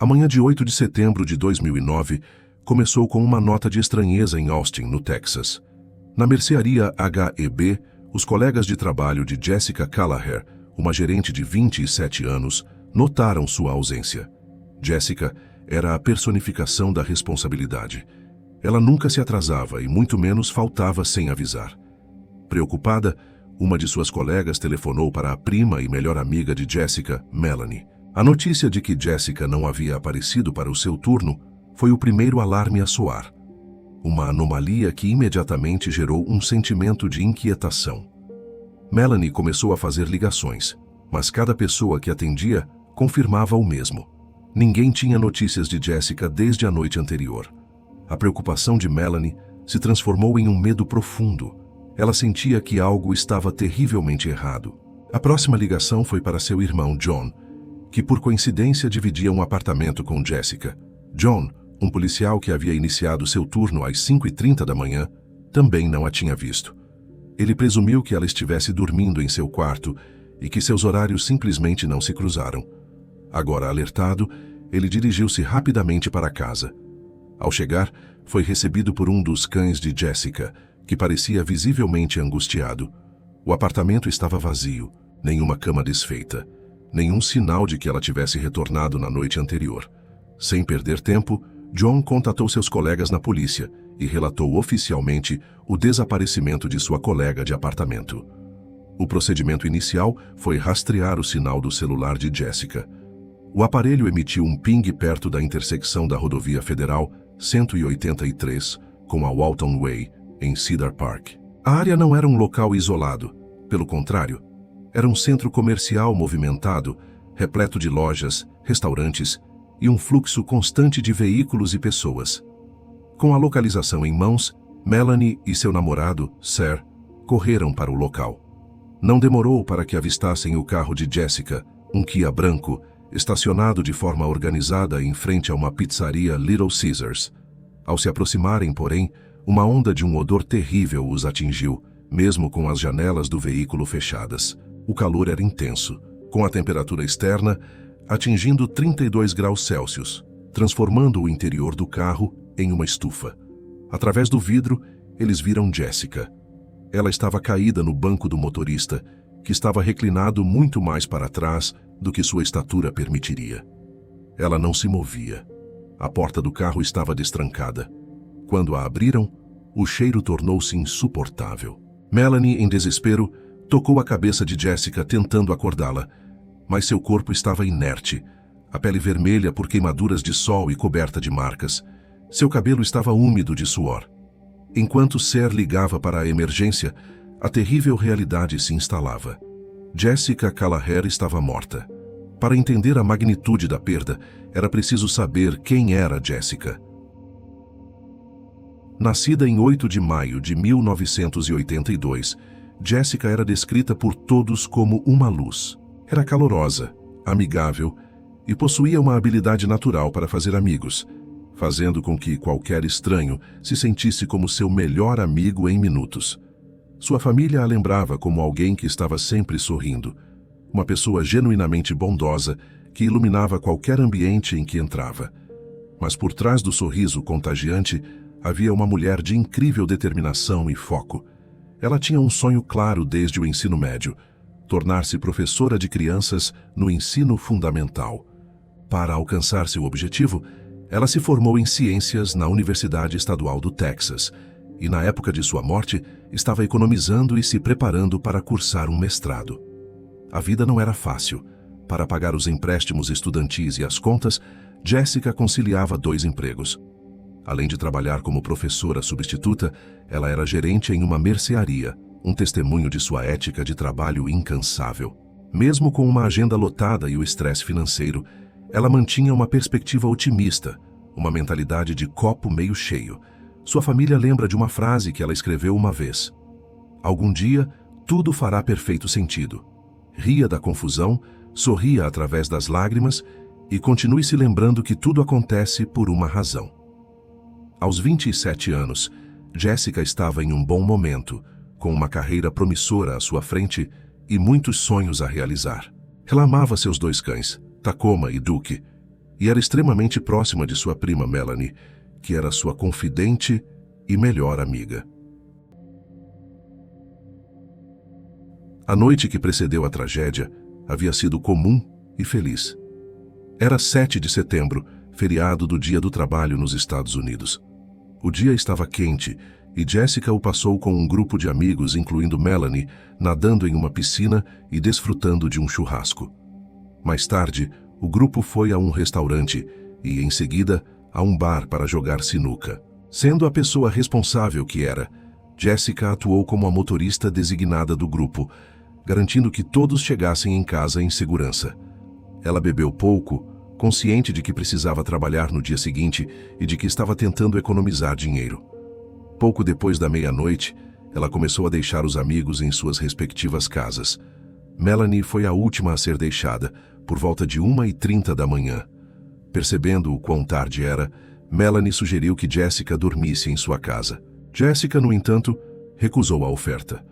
A manhã de 8 de setembro de 2009 começou com uma nota de estranheza em Austin, no Texas. Na mercearia H&B, os colegas de trabalho de Jessica Callaher, uma gerente de 27 anos, notaram sua ausência. Jessica era a personificação da responsabilidade. Ela nunca se atrasava e muito menos faltava sem avisar. Preocupada, uma de suas colegas telefonou para a prima e melhor amiga de Jessica, Melanie. A notícia de que Jessica não havia aparecido para o seu turno foi o primeiro alarme a soar. Uma anomalia que imediatamente gerou um sentimento de inquietação. Melanie começou a fazer ligações, mas cada pessoa que atendia confirmava o mesmo. Ninguém tinha notícias de Jessica desde a noite anterior. A preocupação de Melanie se transformou em um medo profundo. Ela sentia que algo estava terrivelmente errado. A próxima ligação foi para seu irmão John, que por coincidência dividia um apartamento com Jessica. John, um policial que havia iniciado seu turno às 5h30 da manhã, também não a tinha visto. Ele presumiu que ela estivesse dormindo em seu quarto e que seus horários simplesmente não se cruzaram. Agora alertado, ele dirigiu-se rapidamente para casa. Ao chegar, foi recebido por um dos cães de Jessica, que parecia visivelmente angustiado. O apartamento estava vazio, nenhuma cama desfeita, nenhum sinal de que ela tivesse retornado na noite anterior. Sem perder tempo, John contatou seus colegas na polícia e relatou oficialmente o desaparecimento de sua colega de apartamento. O procedimento inicial foi rastrear o sinal do celular de Jessica. O aparelho emitiu um ping perto da intersecção da rodovia federal 183 com a Walton Way, em Cedar Park. A área não era um local isolado, pelo contrário, era um centro comercial movimentado, repleto de lojas, restaurantes e um fluxo constante de veículos e pessoas. Com a localização em mãos, Melanie e seu namorado, Sir, correram para o local. Não demorou para que avistassem o carro de Jessica, um Kia branco, estacionado de forma organizada em frente a uma pizzaria Little Caesars. Ao se aproximarem, porém, uma onda de um odor terrível os atingiu, mesmo com as janelas do veículo fechadas. O calor era intenso, com a temperatura externa atingindo 32 graus Celsius, transformando o interior do carro em uma estufa. Através do vidro, eles viram Jessica. Ela estava caída no banco do motorista, que estava reclinado muito mais para trás do que sua estatura permitiria. Ela não se movia. A porta do carro estava destrancada. Quando a abriram, o cheiro tornou-se insuportável. Melanie, em desespero, tocou a cabeça de Jessica tentando acordá-la, mas seu corpo estava inerte, a pele vermelha por queimaduras de sol e coberta de marcas. Seu cabelo estava úmido de suor. Enquanto Sir ligava para a emergência, a terrível realidade se instalava. Jessica Callaher estava morta. Para entender a magnitude da perda, era preciso saber quem era Jessica. Nascida em 8 de maio de 1982, Jessica era descrita por todos como uma luz. Era calorosa, amigável e possuía uma habilidade natural para fazer amigos, fazendo com que qualquer estranho se sentisse como seu melhor amigo em minutos. Sua família a lembrava como alguém que estava sempre sorrindo, uma pessoa genuinamente bondosa que iluminava qualquer ambiente em que entrava. Mas por trás do sorriso contagiante havia uma mulher de incrível determinação e foco. Ela tinha um sonho claro desde o ensino médio: tornar-se professora de crianças no ensino fundamental. Para alcançar seu objetivo, ela se formou em ciências na Universidade Estadual do Texas e, na época de sua morte, estava economizando e se preparando para cursar um mestrado. A vida não era fácil. Para pagar os empréstimos estudantis e as contas, Jessica conciliava 2 empregos. Além de trabalhar como professora substituta, ela era gerente em uma mercearia, um testemunho de sua ética de trabalho incansável. Mesmo com uma agenda lotada e o estresse financeiro, ela mantinha uma perspectiva otimista, uma mentalidade de copo meio cheio. Sua família lembra de uma frase que ela escreveu uma vez: "Algum dia, tudo fará perfeito sentido. Ria da confusão, sorria através das lágrimas e continue se lembrando que tudo acontece por uma razão." Aos 27 anos, Jessica estava em um bom momento, com uma carreira promissora à sua frente e muitos sonhos a realizar. Ela amava seus 2 cães, Tacoma e Duke, e era extremamente próxima de sua prima Melanie, que era sua confidente e melhor amiga. A noite que precedeu a tragédia havia sido comum e feliz. Era 7 de setembro, feriado do Dia do Trabalho nos Estados Unidos. O dia estava quente e Jessica o passou com um grupo de amigos, incluindo Melanie, nadando em uma piscina e desfrutando de um churrasco. Mais tarde, o grupo foi a um restaurante e, em seguida, a um bar para jogar sinuca. Sendo a pessoa responsável que era, Jessica atuou como a motorista designada do grupo, garantindo que todos chegassem em casa em segurança. Ela bebeu pouco, consciente de que precisava trabalhar no dia seguinte e de que estava tentando economizar dinheiro. Pouco depois da meia-noite, ela começou a deixar os amigos em suas respectivas casas. Melanie foi a última a ser deixada, por volta de 1h30 da manhã. Percebendo o quão tarde era, Melanie sugeriu que Jessica dormisse em sua casa. Jessica, no entanto, recusou a oferta.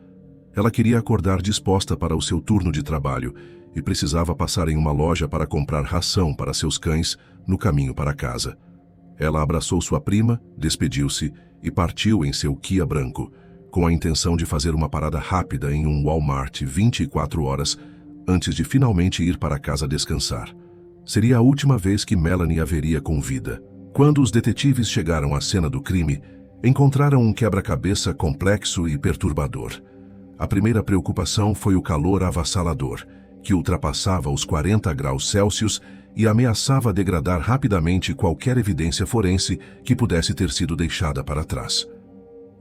Ela queria acordar disposta para o seu turno de trabalho e precisava passar em uma loja para comprar ração para seus cães no caminho para casa. Ela abraçou sua prima, despediu-se e partiu em seu Kia branco, com a intenção de fazer uma parada rápida em um Walmart 24 horas antes de finalmente ir para casa descansar. Seria a última vez que Melanie a veria com vida. Quando os detetives chegaram à cena do crime, encontraram um quebra-cabeça complexo e perturbador. A primeira preocupação foi o calor avassalador, que ultrapassava os 40 graus Celsius e ameaçava degradar rapidamente qualquer evidência forense que pudesse ter sido deixada para trás.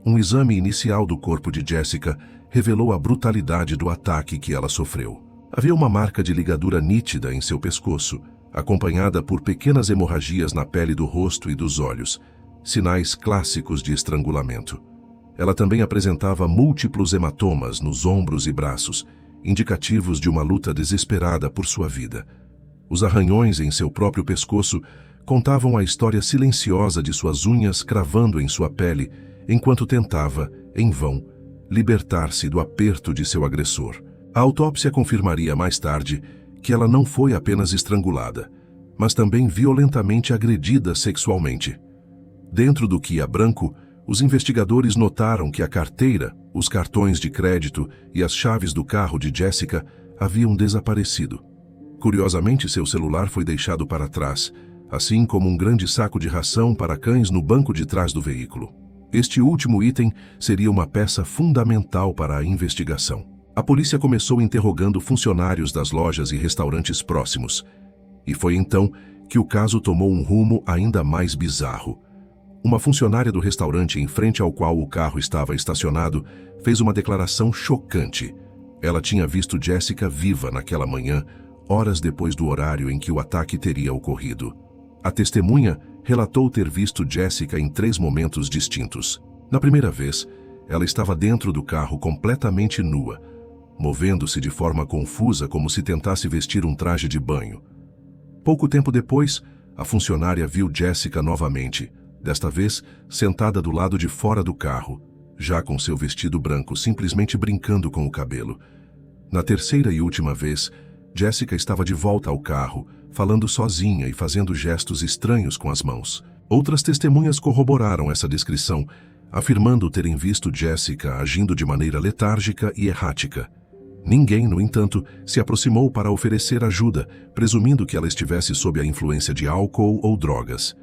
Um exame inicial do corpo de Jessica revelou a brutalidade do ataque que ela sofreu. Havia uma marca de ligadura nítida em seu pescoço, acompanhada por pequenas hemorragias na pele do rosto e dos olhos, sinais clássicos de estrangulamento. Ela também apresentava múltiplos hematomas nos ombros e braços, indicativos de uma luta desesperada por sua vida. Os arranhões em seu próprio pescoço contavam a história silenciosa de suas unhas cravando em sua pele, enquanto tentava, em vão, libertar-se do aperto de seu agressor. A autópsia confirmaria mais tarde que ela não foi apenas estrangulada, mas também violentamente agredida sexualmente. Dentro do Kia branco, os investigadores notaram que a carteira, os cartões de crédito e as chaves do carro de Jessica haviam desaparecido. Curiosamente, seu celular foi deixado para trás, assim como um grande saco de ração para cães no banco de trás do veículo. Este último item seria uma peça fundamental para a investigação. A polícia começou interrogando funcionários das lojas e restaurantes próximos. E foi então que o caso tomou um rumo ainda mais bizarro. Uma funcionária do restaurante em frente ao qual o carro estava estacionado fez uma declaração chocante. Ela tinha visto Jessica viva naquela manhã, horas depois do horário em que o ataque teria ocorrido. A testemunha relatou ter visto Jessica em 3 momentos distintos. Na primeira vez, ela estava dentro do carro completamente nua, movendo-se de forma confusa como se tentasse vestir um traje de banho. Pouco tempo depois, a funcionária viu Jessica novamente, desta vez sentada do lado de fora do carro, já com seu vestido branco simplesmente brincando com o cabelo. Na terceira e última vez, Jessica estava de volta ao carro, falando sozinha e fazendo gestos estranhos com as mãos. Outras testemunhas corroboraram essa descrição, afirmando terem visto Jessica agindo de maneira letárgica e errática. Ninguém, no entanto, se aproximou para oferecer ajuda, presumindo que ela estivesse sob a influência de álcool ou drogas.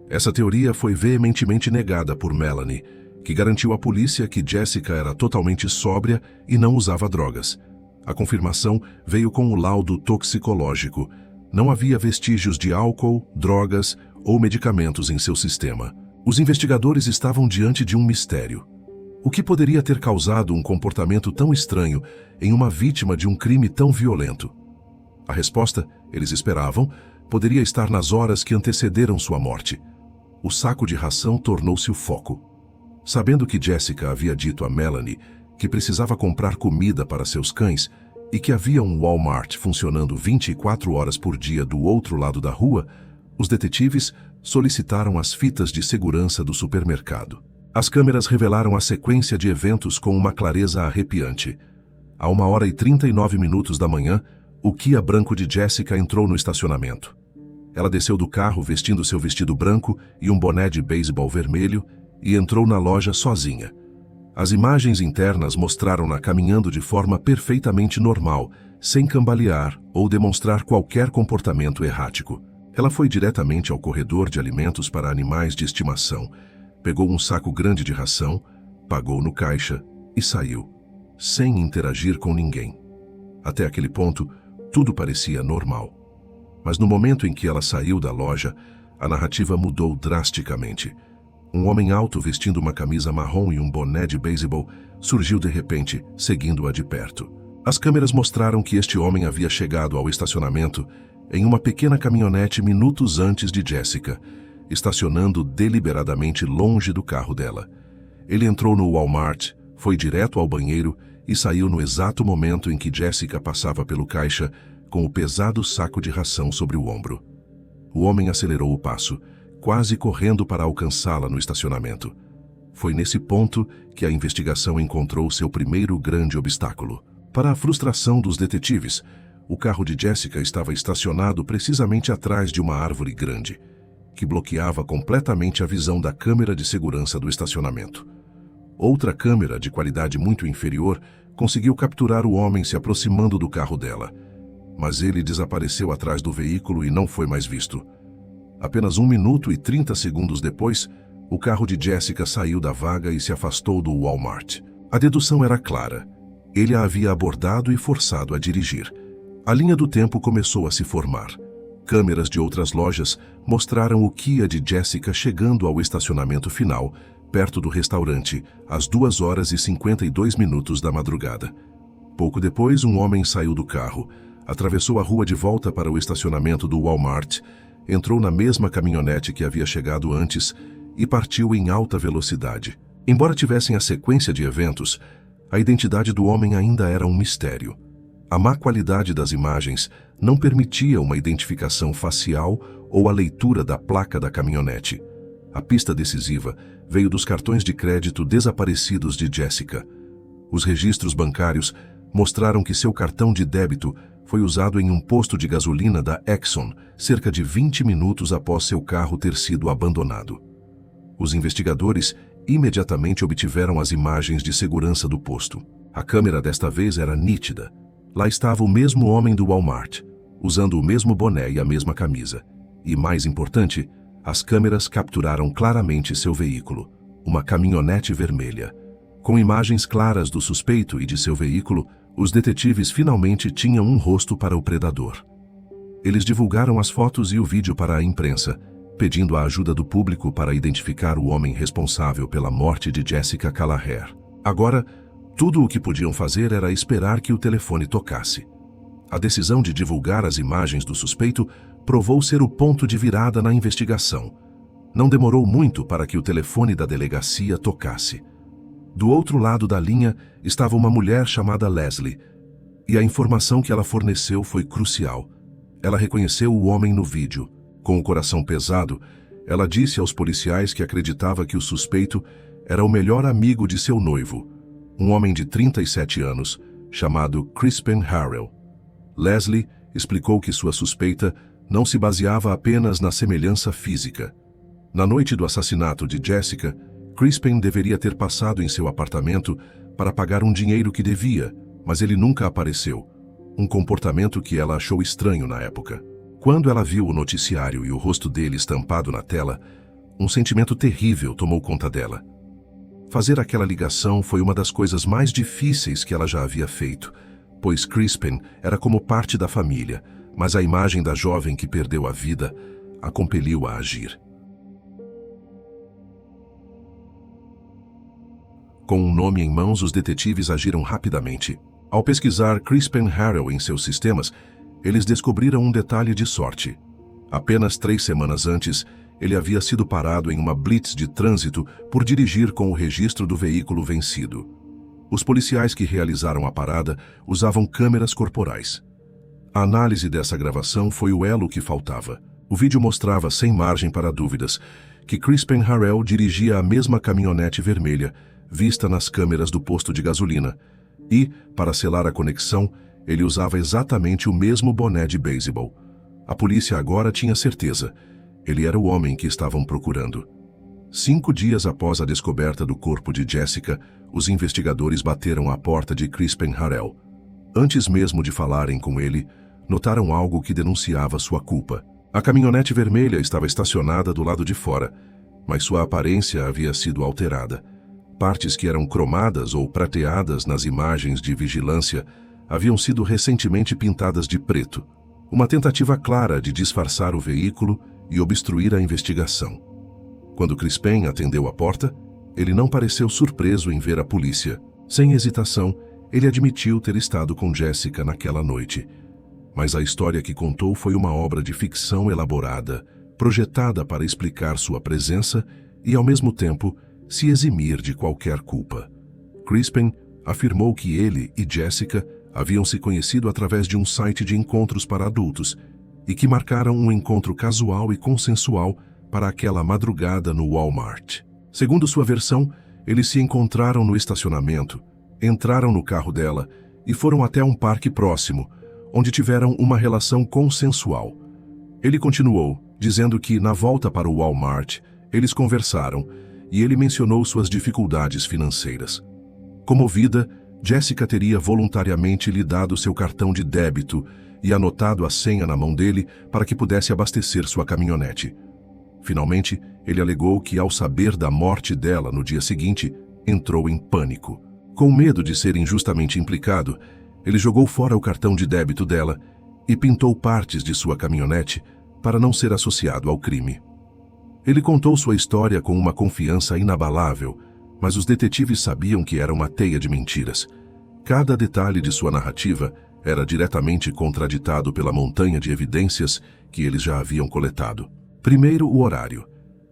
Essa teoria foi veementemente negada por Melanie, que garantiu à polícia que Jessica era totalmente sóbria e não usava drogas. A confirmação veio com o laudo toxicológico. Não havia vestígios de álcool, drogas ou medicamentos em seu sistema. Os investigadores estavam diante de um mistério. O que poderia ter causado um comportamento tão estranho em uma vítima de um crime tão violento? A resposta, eles esperavam, poderia estar nas horas que antecederam sua morte. O saco de ração tornou-se o foco. Sabendo que Jessica havia dito a Melanie que precisava comprar comida para seus cães e que havia um Walmart funcionando 24 horas por dia do outro lado da rua, os detetives solicitaram as fitas de segurança do supermercado. As câmeras revelaram a sequência de eventos com uma clareza arrepiante. A 1h39 da manhã, o Kia branco de Jessica entrou no estacionamento. Ela desceu do carro vestindo seu vestido branco e um boné de beisebol vermelho e entrou na loja sozinha. As imagens internas mostraram-na caminhando de forma perfeitamente normal, sem cambalear ou demonstrar qualquer comportamento errático. Ela foi diretamente ao corredor de alimentos para animais de estimação, pegou um saco grande de ração, pagou no caixa e saiu, sem interagir com ninguém. Até aquele ponto, tudo parecia normal. Mas no momento em que ela saiu da loja, a narrativa mudou drasticamente. Um homem alto vestindo uma camisa marrom e um boné de beisebol surgiu de repente, seguindo-a de perto. As câmeras mostraram que este homem havia chegado ao estacionamento em uma pequena caminhonete minutos antes de Jessica, estacionando deliberadamente longe do carro dela. Ele entrou no Walmart, foi direto ao banheiro e saiu no exato momento em que Jessica passava pelo caixa com o pesado saco de ração sobre o ombro. O homem acelerou o passo, quase correndo para alcançá-la no estacionamento. Foi nesse ponto que a investigação encontrou seu primeiro grande obstáculo. Para a frustração dos detetives, o carro de Jessica estava estacionado precisamente atrás de uma árvore grande, que bloqueava completamente a visão da câmera de segurança do estacionamento. Outra câmera, de qualidade muito inferior, conseguiu capturar o homem se aproximando do carro dela, mas ele desapareceu atrás do veículo e não foi mais visto. Apenas 1 minuto e 30 segundos depois, o carro de Jessica saiu da vaga e se afastou do Walmart. A dedução era clara. Ele a havia abordado e forçado a dirigir. A linha do tempo começou a se formar. Câmeras de outras lojas mostraram o Kia de Jessica chegando ao estacionamento final, perto do restaurante, às 2h52 da madrugada. Pouco depois, um homem saiu do carro, atravessou a rua de volta para o estacionamento do Walmart, entrou na mesma caminhonete que havia chegado antes e partiu em alta velocidade. Embora tivessem a sequência de eventos, a identidade do homem ainda era um mistério. A má qualidade das imagens não permitia uma identificação facial ou a leitura da placa da caminhonete. A pista decisiva veio dos cartões de crédito desaparecidos de Jessica. Os registros bancários mostraram que seu cartão de débito foi usado em um posto de gasolina da Exxon cerca de 20 minutos após seu carro ter sido abandonado. Os investigadores imediatamente obtiveram as imagens de segurança do posto. A câmera desta vez era nítida. Lá estava o mesmo homem do Walmart, usando o mesmo boné e a mesma camisa. E, mais importante, as câmeras capturaram claramente seu veículo, uma caminhonete vermelha. Com imagens claras do suspeito e de seu veículo, os detetives finalmente tinham um rosto para o predador. Eles divulgaram as fotos e o vídeo para a imprensa, pedindo a ajuda do público para identificar o homem responsável pela morte de Jessica Callaher. Agora, tudo o que podiam fazer era esperar que o telefone tocasse. A decisão de divulgar as imagens do suspeito provou ser o ponto de virada na investigação. Não demorou muito para que o telefone da delegacia tocasse. Do outro lado da linha estava uma mulher chamada Leslie, e a informação que ela forneceu foi crucial. Ela reconheceu o homem no vídeo. Com o coração pesado, ela disse aos policiais que acreditava que o suspeito era o melhor amigo de seu noivo, um homem de 37 anos, chamado Crispin Harrell. Leslie explicou que sua suspeita não se baseava apenas na semelhança física. Na noite do assassinato de Jessica, Crispin deveria ter passado em seu apartamento para pagar um dinheiro que devia, mas ele nunca apareceu, um comportamento que ela achou estranho na época. Quando ela viu o noticiário e o rosto dele estampado na tela, um sentimento terrível tomou conta dela. Fazer aquela ligação foi uma das coisas mais difíceis que ela já havia feito, pois Crispin era como parte da família, mas a imagem da jovem que perdeu a vida a compeliu a agir. Com um nome em mãos, os detetives agiram rapidamente. Ao pesquisar Crispin Harrell em seus sistemas, eles descobriram um detalhe de sorte. Apenas 3 semanas antes, ele havia sido parado em uma blitz de trânsito por dirigir com o registro do veículo vencido. Os policiais que realizaram a parada usavam câmeras corporais. A análise dessa gravação foi o elo que faltava. O vídeo mostrava, sem margem para dúvidas, que Crispin Harrell dirigia a mesma caminhonete vermelha, vista nas câmeras do posto de gasolina, e, para selar a conexão, ele usava exatamente o mesmo boné de beisebol. A polícia agora tinha certeza. Ele era o homem que estavam procurando. 5 dias após a descoberta do corpo de Jessica, os investigadores bateram à porta de Crispin Harrell. Antes mesmo de falarem com ele, notaram algo que denunciava sua culpa. A caminhonete vermelha estava estacionada do lado de fora, mas sua aparência havia sido alterada. Partes que eram cromadas ou prateadas nas imagens de vigilância haviam sido recentemente pintadas de preto. Uma tentativa clara de disfarçar o veículo e obstruir a investigação. Quando Crispin atendeu a porta, ele não pareceu surpreso em ver a polícia. Sem hesitação, ele admitiu ter estado com Jessica naquela noite. Mas a história que contou foi uma obra de ficção elaborada, projetada para explicar sua presença e, ao mesmo tempo, se eximir de qualquer culpa. Crispin afirmou que ele e Jessica haviam se conhecido através de um site de encontros para adultos e que marcaram um encontro casual e consensual para aquela madrugada no Walmart. Segundo sua versão, eles se encontraram no estacionamento, entraram no carro dela e foram até um parque próximo, onde tiveram uma relação consensual. Ele continuou, dizendo que, na volta para o Walmart, eles conversaram e ele mencionou suas dificuldades financeiras. Comovida, Jessica teria voluntariamente lhe dado seu cartão de débito e anotado a senha na mão dele para que pudesse abastecer sua caminhonete. Finalmente, ele alegou que, ao saber da morte dela no dia seguinte, entrou em pânico. Com medo de ser injustamente implicado, ele jogou fora o cartão de débito dela e pintou partes de sua caminhonete para não ser associado ao crime. Ele contou sua história com uma confiança inabalável, mas os detetives sabiam que era uma teia de mentiras. Cada detalhe de sua narrativa era diretamente contraditado pela montanha de evidências que eles já haviam coletado. Primeiro, o horário.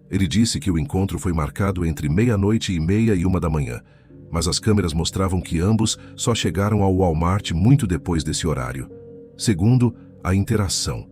Ele disse que o encontro foi marcado entre 00:30 e 1 da manhã, mas as câmeras mostravam que ambos só chegaram ao Walmart muito depois desse horário. Segundo, a interação.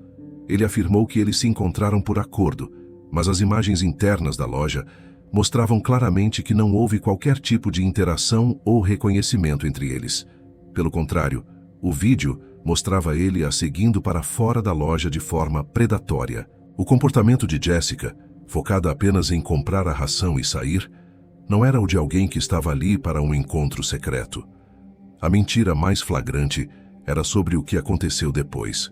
Ele afirmou que eles se encontraram por acordo, mas as imagens internas da loja mostravam claramente que não houve qualquer tipo de interação ou reconhecimento entre eles. Pelo contrário, o vídeo mostrava ele a seguindo para fora da loja de forma predatória. O comportamento de Jessica, focada apenas em comprar a ração e sair, não era o de alguém que estava ali para um encontro secreto. A mentira mais flagrante era sobre o que aconteceu depois.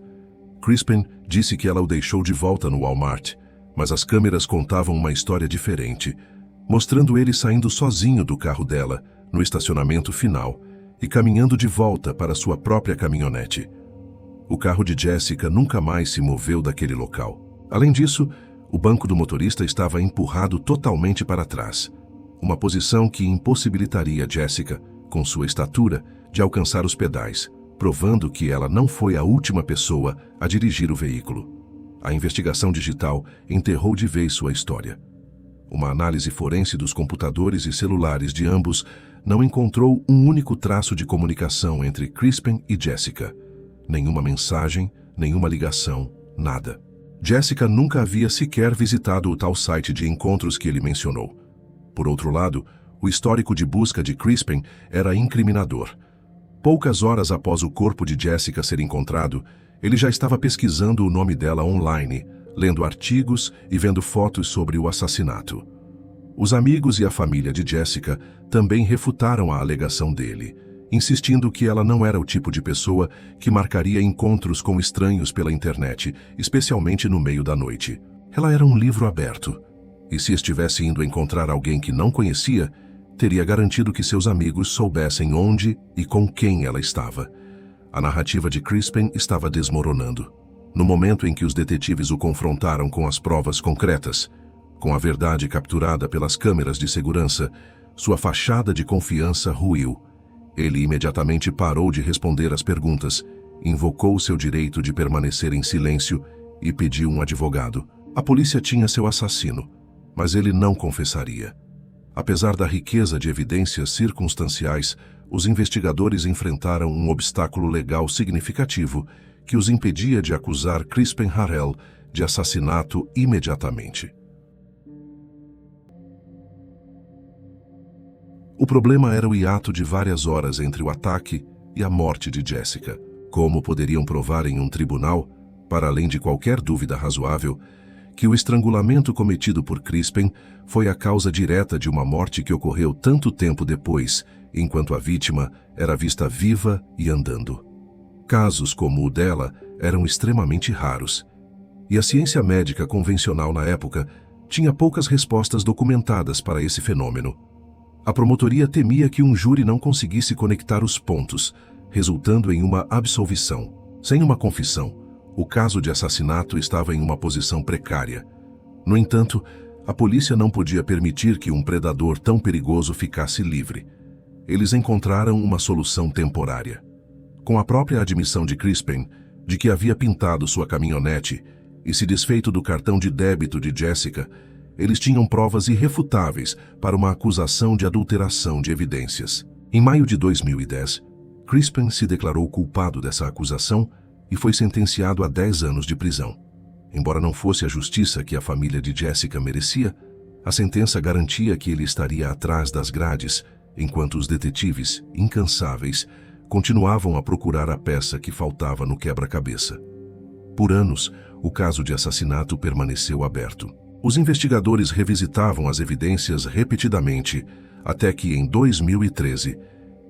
Crispin disse que ela o deixou de volta no Walmart, mas as câmeras contavam uma história diferente, mostrando ele saindo sozinho do carro dela, no estacionamento final, e caminhando de volta para sua própria caminhonete. O carro de Jessica nunca mais se moveu daquele local. Além disso, o banco do motorista estava empurrado totalmente para trás, uma posição que impossibilitaria Jessica, com sua estatura, de alcançar os pedais, provando que ela não foi a última pessoa a dirigir o veículo. A investigação digital enterrou de vez sua história. Uma análise forense dos computadores e celulares de ambos não encontrou um único traço de comunicação entre Crispin e Jessica. Nenhuma mensagem, nenhuma ligação, nada. Jessica nunca havia sequer visitado o tal site de encontros que ele mencionou. Por outro lado, o histórico de busca de Crispin era incriminador. Poucas horas após o corpo de Jessica ser encontrado, ele já estava pesquisando o nome dela online, lendo artigos e vendo fotos sobre o assassinato. Os amigos e a família de Jessica também refutaram a alegação dele, insistindo que ela não era o tipo de pessoa que marcaria encontros com estranhos pela internet, especialmente no meio da noite. Ela era um livro aberto, e se estivesse indo encontrar alguém que não conhecia, teria garantido que seus amigos soubessem onde e com quem ela estava. A narrativa de Crispin estava desmoronando. No momento em que os detetives o confrontaram com as provas concretas, com a verdade capturada pelas câmeras de segurança, sua fachada de confiança ruiu. Ele imediatamente parou de responder às perguntas, invocou seu direito de permanecer em silêncio e pediu um advogado. A polícia tinha seu assassino, mas ele não confessaria. Apesar da riqueza de evidências circunstanciais, os investigadores enfrentaram um obstáculo legal significativo que os impedia de acusar Crispin Harrell de assassinato imediatamente. O problema era o hiato de várias horas entre o ataque e a morte de Jessica. Como poderiam provar em um tribunal, para além de qualquer dúvida razoável, que o estrangulamento cometido por Crispin foi a causa direta de uma morte que ocorreu tanto tempo depois, enquanto a vítima era vista viva e andando. Casos como o dela eram extremamente raros, e a ciência médica convencional na época tinha poucas respostas documentadas para esse fenômeno. A promotoria temia que um júri não conseguisse conectar os pontos, resultando em uma absolvição. Sem uma confissão, o caso de assassinato estava em uma posição precária. No entanto, a polícia não podia permitir que um predador tão perigoso ficasse livre. Eles encontraram uma solução temporária. Com a própria admissão de Crispin de que havia pintado sua caminhonete e se desfeito do cartão de débito de Jessica, eles tinham provas irrefutáveis para uma acusação de adulteração de evidências. Em maio de 2010, Crispin se declarou culpado dessa acusação e foi sentenciado a 10 anos de prisão. Embora não fosse a justiça que a família de Jessica merecia, a sentença garantia que ele estaria atrás das grades, enquanto os detetives, incansáveis, continuavam a procurar a peça que faltava no quebra-cabeça. Por anos, o caso de assassinato permaneceu aberto. Os investigadores revisitavam as evidências repetidamente, até que, em 2013,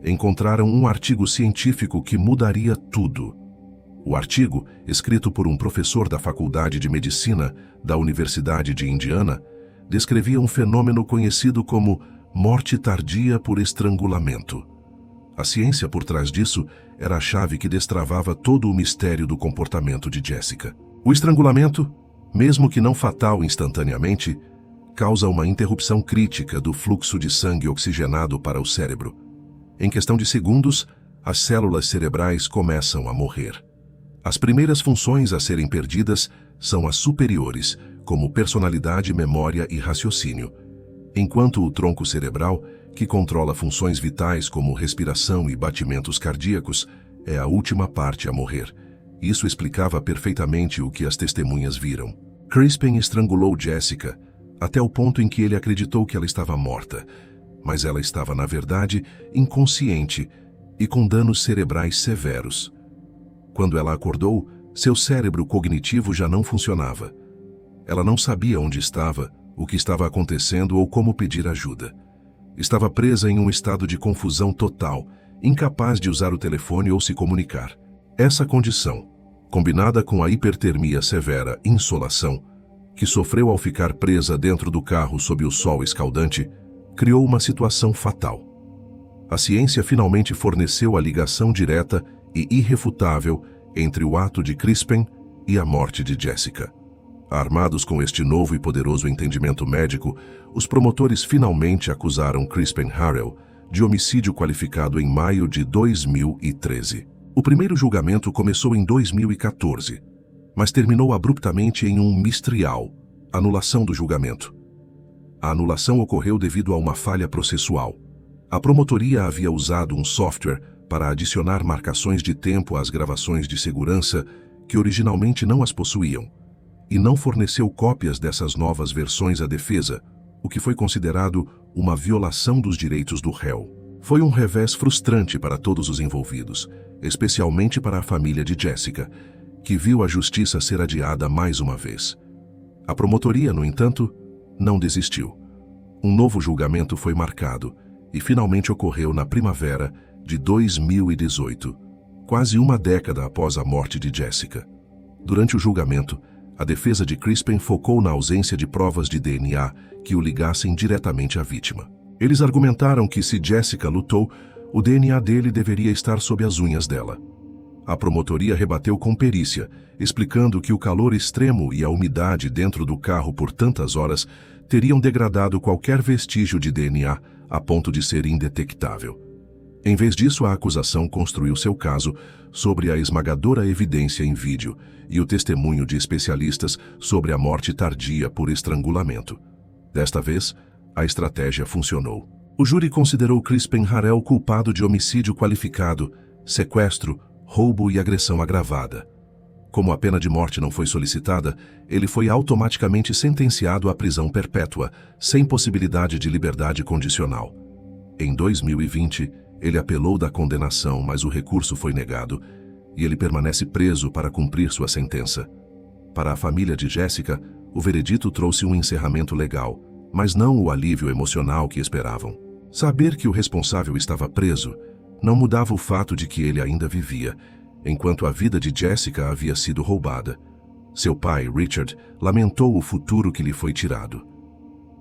encontraram um artigo científico que mudaria tudo. O artigo, escrito por um professor da Faculdade de Medicina da Universidade de Indiana, descrevia um fenômeno conhecido como morte tardia por estrangulamento. A ciência por trás disso era a chave que destravava todo o mistério do comportamento de Jessica. O estrangulamento, mesmo que não fatal instantaneamente, causa uma interrupção crítica do fluxo de sangue oxigenado para o cérebro. Em questão de segundos, as células cerebrais começam a morrer. As primeiras funções a serem perdidas são as superiores, como personalidade, memória e raciocínio, enquanto o tronco cerebral, que controla funções vitais como respiração e batimentos cardíacos, é a última parte a morrer. Isso explicava perfeitamente o que as testemunhas viram. Crispin estrangulou Jessica até o ponto em que ele acreditou que ela estava morta, mas ela estava, na verdade, inconsciente e com danos cerebrais severos. Quando ela acordou, seu cérebro cognitivo já não funcionava. Ela não sabia onde estava, o que estava acontecendo ou como pedir ajuda. Estava presa em um estado de confusão total, incapaz de usar o telefone ou se comunicar. Essa condição, combinada com a hipertermia severa, insolação, que sofreu ao ficar presa dentro do carro sob o sol escaldante, criou uma situação fatal. A ciência finalmente forneceu a ligação direta e irrefutável entre o ato de Crispin e a morte de Jessica. Armados com este novo e poderoso entendimento médico, os promotores finalmente acusaram Crispin Harrell de homicídio qualificado em maio de 2013. O primeiro julgamento começou em 2014, mas terminou abruptamente em um mistrial, anulação do julgamento. A anulação ocorreu devido a uma falha processual. A promotoria havia usado um software para adicionar marcações de tempo às gravações de segurança que originalmente não as possuíam, e não forneceu cópias dessas novas versões à defesa, o que foi considerado uma violação dos direitos do réu. Foi um revés frustrante para todos os envolvidos, especialmente para a família de Jessica, que viu a justiça ser adiada mais uma vez. A promotoria, no entanto, não desistiu. Um novo julgamento foi marcado e finalmente ocorreu na primavera de 2018, quase uma década após a morte de Jessica. Durante o julgamento, a defesa de Crispin focou na ausência de provas de DNA que o ligassem diretamente à vítima. Eles argumentaram que se Jessica lutou, o DNA dele deveria estar sob as unhas dela. A promotoria rebateu com perícia, explicando que o calor extremo e a umidade dentro do carro por tantas horas teriam degradado qualquer vestígio de DNA a ponto de ser indetectável. Em vez disso, a acusação construiu seu caso sobre a esmagadora evidência em vídeo e o testemunho de especialistas sobre a morte tardia por estrangulamento. Desta vez, a estratégia funcionou. O júri considerou Crispin Harrell culpado de homicídio qualificado, sequestro, roubo e agressão agravada. Como a pena de morte não foi solicitada, ele foi automaticamente sentenciado à prisão perpétua, sem possibilidade de liberdade condicional. Em 2020, ele apelou da condenação, mas o recurso foi negado, e ele permanece preso para cumprir sua sentença. Para a família de Jessica, o veredito trouxe um encerramento legal, mas não o alívio emocional que esperavam. Saber que o responsável estava preso não mudava o fato de que ele ainda vivia, enquanto a vida de Jessica havia sido roubada. Seu pai, Richard, lamentou o futuro que lhe foi tirado.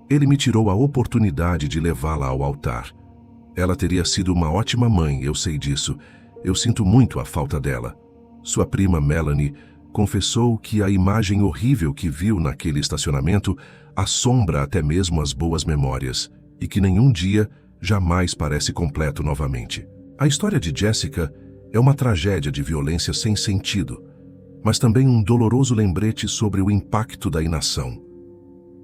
Ele me tirou a oportunidade de levá-la ao altar. Ela teria sido uma ótima mãe, eu sei disso. Eu sinto muito a falta dela. Sua prima Melanie confessou que a imagem horrível que viu naquele estacionamento assombra até mesmo as boas memórias e que nenhum dia jamais parece completo novamente. A história de Jessica é uma tragédia de violência sem sentido, mas também um doloroso lembrete sobre o impacto da inação.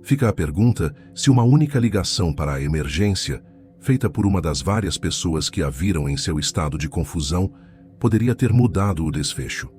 Fica a pergunta se uma única ligação para a emergência, feita por uma das várias pessoas que a viram em seu estado de confusão, poderia ter mudado o desfecho.